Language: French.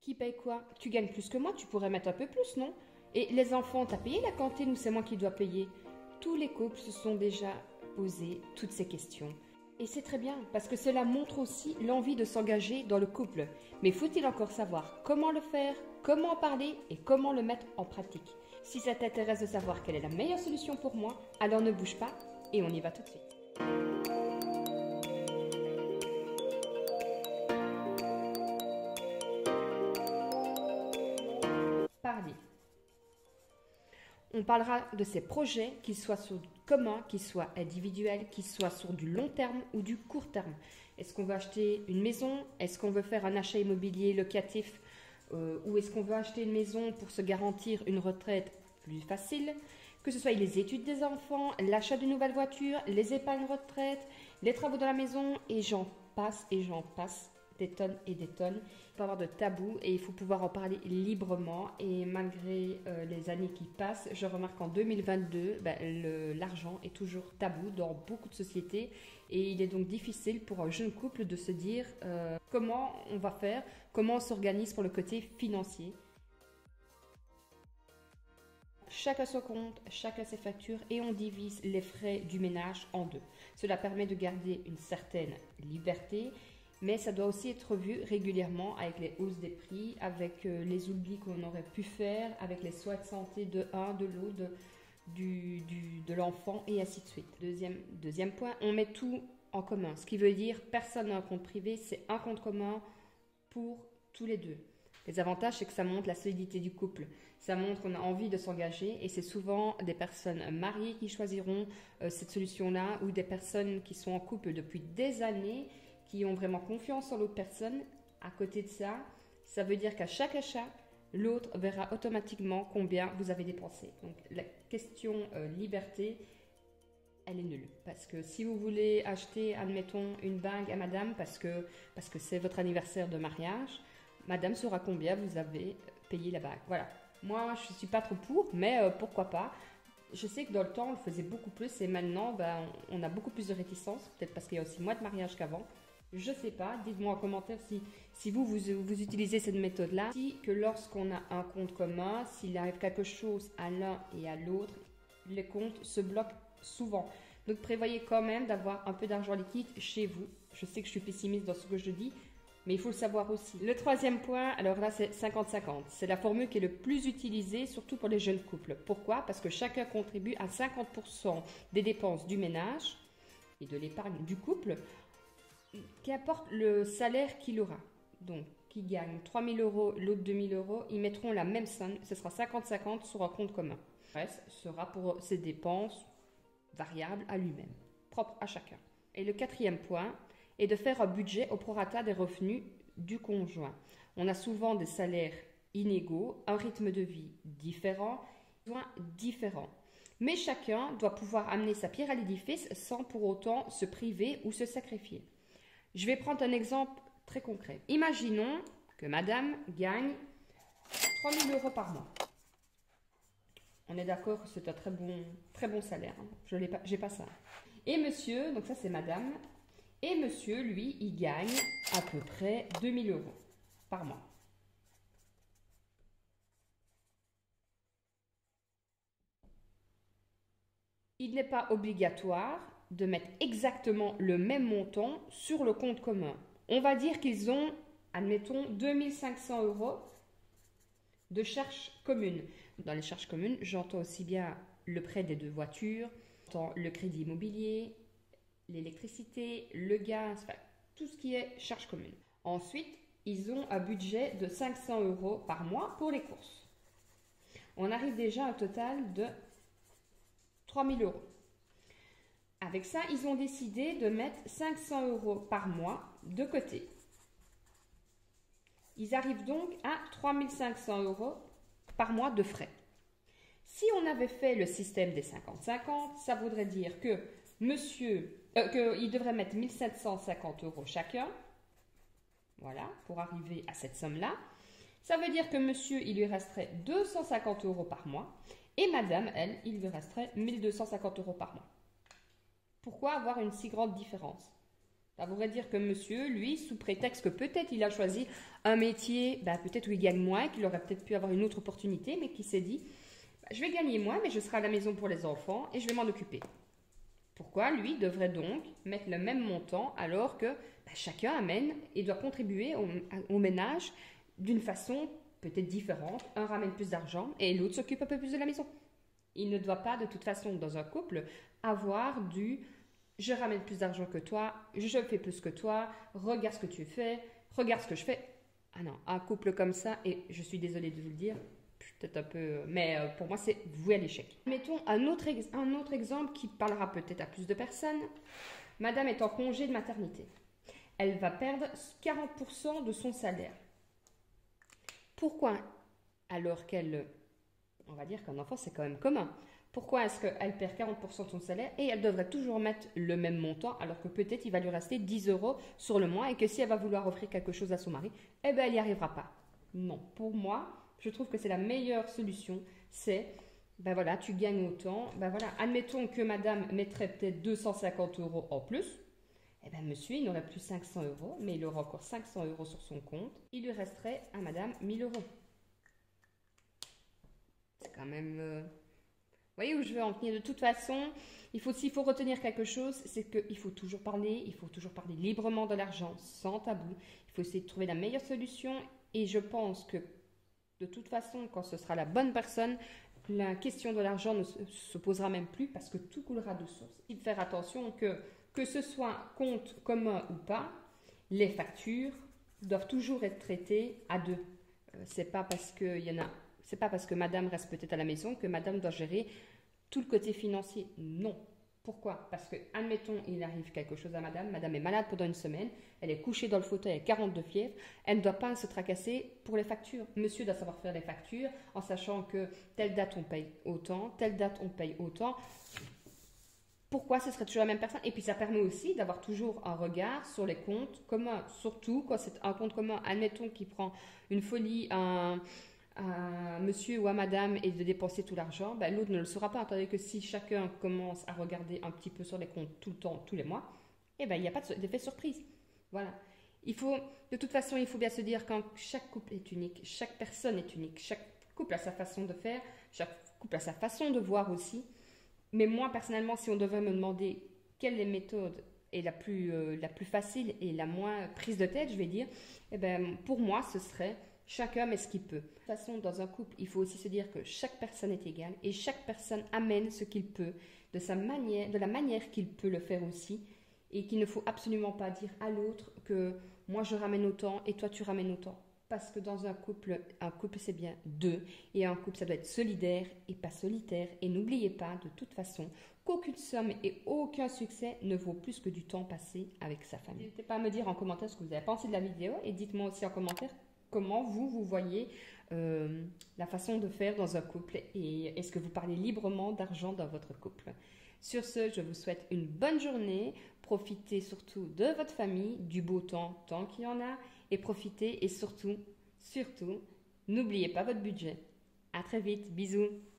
Qui paye quoi? Tu gagnes plus que moi, tu pourrais mettre un peu plus, non? Et les enfants, t'as payé la cantine ou c'est moi qui dois payer? Tous les couples se sont déjà posé toutes ces questions. Et c'est très bien, parce que cela montre aussi l'envie de s'engager dans le couple. Mais faut-il encore savoir comment le faire, comment en parler et comment le mettre en pratique? Si ça t'intéresse de savoir quelle est la meilleure solution pour moi, alors ne bouge pas et on y va tout de suite. Parler. On parlera de ces projets, qu'ils soient sur du commun, qu'ils soient individuels, qu'ils soient sur du long terme ou du court terme. Est-ce qu'on veut acheter une maison? Est-ce qu'on veut faire un achat immobilier locatif? Ou est-ce qu'on veut acheter une maison pour se garantir une retraite plus facile? Que ce soit les études des enfants, l'achat d'une nouvelle voiture, les épargnes retraite, les travaux de la maison, et j'en passe, des tonnes et des tonnes. Il faut avoir de tabous et il faut pouvoir en parler librement. Et malgré les années qui passent, je remarque qu'en 2022, l'argent est toujours tabou dans beaucoup de sociétés. Et il est donc difficile pour un jeune couple de se dire comment on va faire, comment on s'organise pour le côté financier. Chacun son compte, chacun ses factures et on divise les frais du ménage en deux. Cela permet de garder une certaine liberté, mais ça doit aussi être vu régulièrement avec les hausses des prix, avec les oublis qu'on aurait pu faire, avec les soins de santé de un, de l'autre, de l'enfant et ainsi de suite. Deuxième point, on met tout en commun, ce qui veut dire personne n'a un compte privé, c'est un compte commun pour tous les deux. Les avantages, c'est que ça montre la solidité du couple. Ça montre qu'on a envie de s'engager et c'est souvent des personnes mariées qui choisiront cette solution-là ou des personnes qui sont en couple depuis des années, qui ont vraiment confiance en l'autre personne. À côté de ça, ça veut dire qu'à chaque achat, l'autre verra automatiquement combien vous avez dépensé. Donc la question liberté, elle est nulle. Parce que si vous voulez acheter, admettons, une bague à madame parce que c'est votre anniversaire de mariage, madame saura combien vous avez payé la bague. Voilà. Moi, je ne suis pas trop pour, mais pourquoi pas. Je sais que dans le temps, on le faisait beaucoup plus et maintenant, on a beaucoup plus de réticence. Peut-être parce qu'il y a aussi moins de mariages qu'avant. Je ne sais pas. Dites-moi en commentaire si vous utilisez cette méthode-là. Si que lorsqu'on a un compte commun, s'il arrive quelque chose à l'un et à l'autre, les comptes se bloquent souvent. Donc prévoyez quand même d'avoir un peu d'argent liquide chez vous. Je sais que je suis pessimiste dans ce que je dis, mais il faut le savoir aussi. Le troisième point, alors là c'est 50-50. C'est la formule qui est le plus utilisée, surtout pour les jeunes couples. Pourquoi? Parce que chacun contribue à 50% des dépenses du ménage et de l'épargne du couple, qu'importe le salaire qu'il aura. Donc, qui gagne 3 000 euros, l'autre 2 000 euros, ils mettront la même somme, ce sera 50-50 sur un compte commun. Le reste sera pour ses dépenses variables à lui-même, propre à chacun. Et le quatrième point est de faire un budget au prorata des revenus du conjoint. On a souvent des salaires inégaux, un rythme de vie différent, besoins différents. Mais chacun doit pouvoir amener sa pierre à l'édifice sans pour autant se priver ou se sacrifier. Je vais prendre un exemple très concret. Imaginons que madame gagne 3 000 euros par mois. On est d'accord que c'est un très bon salaire. Hein. Je n'ai pas ça. Et monsieur, donc ça c'est madame, et monsieur, lui, il gagne à peu près 2 000 euros par mois. Il n'est pas obligatoire de mettre exactement le même montant sur le compte commun. On va dire qu'ils ont, admettons, 2 500 euros de charges communes. Dans les charges communes, j'entends aussi bien le prêt des deux voitures, j'entends le crédit immobilier, l'électricité, le gaz, enfin, tout ce qui est charges communes. Ensuite, ils ont un budget de 500 euros par mois pour les courses. On arrive déjà à un total de 3 000 euros. Avec ça, ils ont décidé de mettre 500 euros par mois de côté. Ils arrivent donc à 3 500 euros par mois de frais. Si on avait fait le système des 50-50, ça voudrait dire que qu'ils devraient mettre 1 750 euros chacun. Voilà, pour arriver à cette somme-là. Ça veut dire que monsieur, il lui resterait 250 euros par mois. Et madame, elle, il lui resterait 1 250 euros par mois. Pourquoi avoir une si grande différence? Ça voudrait dire que monsieur, lui, sous prétexte que peut-être il a choisi un métier, peut-être où il gagne moins, qu'il aurait peut-être pu avoir une autre opportunité, mais qui s'est dit, je vais gagner moins, mais je serai à la maison pour les enfants et je vais m'en occuper. Pourquoi lui devrait donc mettre le même montant alors que chacun amène et doit contribuer au ménage d'une façon peut-être différente. Un ramène plus d'argent et l'autre s'occupe un peu plus de la maison. Il ne doit pas de toute façon dans un couple avoir du je ramène plus d'argent que toi, je fais plus que toi, regarde ce que tu fais, regarde ce que je fais. Ah non, un couple comme ça, et je suis désolée de vous le dire, peut-être un peu, mais pour moi c'est voué à l'échec. Mettons un autre exemple qui parlera peut-être à plus de personnes. Madame est en congé de maternité. Elle va perdre 40% de son salaire. Pourquoi? Alors qu'elle, on va dire qu'un enfant c'est quand même commun. Pourquoi est-ce qu'elle perd 40% de son salaire et elle devrait toujours mettre le même montant alors que peut-être il va lui rester 10 euros sur le mois et que si elle va vouloir offrir quelque chose à son mari, elle n'y arrivera pas. Non, pour moi, je trouve que c'est la meilleure solution. C'est, tu gagnes autant. Admettons que madame mettrait peut-être 250 euros en plus. Monsieur, il n'aurait plus 500 euros, mais il aura encore 500 euros sur son compte. Il lui resterait à madame 1000 euros. C'est quand même... Vous voyez où je veux en venir? De toute façon, s'il faut retenir quelque chose, c'est qu'il faut toujours parler librement de l'argent, sans tabou. Il faut essayer de trouver la meilleure solution et je pense que de toute façon, quand ce sera la bonne personne, la question de l'argent ne se posera même plus parce que tout coulera de source. Il faut faire attention que ce soit compte commun ou pas, les factures doivent toujours être traitées à deux. C'est pas parce que madame reste peut-être à la maison que madame doit gérer tout le côté financier. Non. Pourquoi? Parce que, admettons, il arrive quelque chose à madame. Madame est malade pendant une semaine. Elle est couchée dans le fauteuil avec 42 fièvres. Elle ne doit pas se tracasser pour les factures. Monsieur doit savoir faire les factures en sachant que telle date on paye autant, telle date on paye autant. Pourquoi ce serait toujours la même personne? Et puis ça permet aussi d'avoir toujours un regard sur les comptes communs. Surtout quand c'est un compte commun, admettons qu'il prend une folie à monsieur ou à madame et de dépenser tout l'argent, l'autre ne le saura pas. Tandis que si chacun commence à regarder un petit peu sur les comptes tout le temps, tous les mois, il n'y a pas d'effet surprise. Voilà. De toute façon, il faut bien se dire que chaque couple est unique, chaque personne est unique, chaque couple a sa façon de faire, chaque couple a sa façon de voir aussi. Mais moi, personnellement, si on devait me demander quelle est la méthode est la plus facile et la moins prise de tête, je vais dire, pour moi, ce serait chacun met ce qu'il peut. De toute façon, dans un couple, il faut aussi se dire que chaque personne est égale et chaque personne amène ce qu'il peut de la manière qu'il peut le faire aussi et qu'il ne faut absolument pas dire à l'autre que moi je ramène autant et toi tu ramènes autant. Parce que dans un couple c'est bien deux et un couple ça doit être solidaire et pas solitaire. Et n'oubliez pas de toute façon qu'aucune somme et aucun succès ne vaut plus que du temps passé avec sa famille. N'hésitez pas à me dire en commentaire ce que vous avez pensé de la vidéo et dites-moi aussi en commentaire comment vous voyez la façon de faire dans un couple et est-ce que vous parlez librement d'argent dans votre couple. Sur ce, je vous souhaite une bonne journée, profitez surtout de votre famille, du beau temps tant qu'il y en a et profitez et surtout, n'oubliez pas votre budget. À très vite, bisous.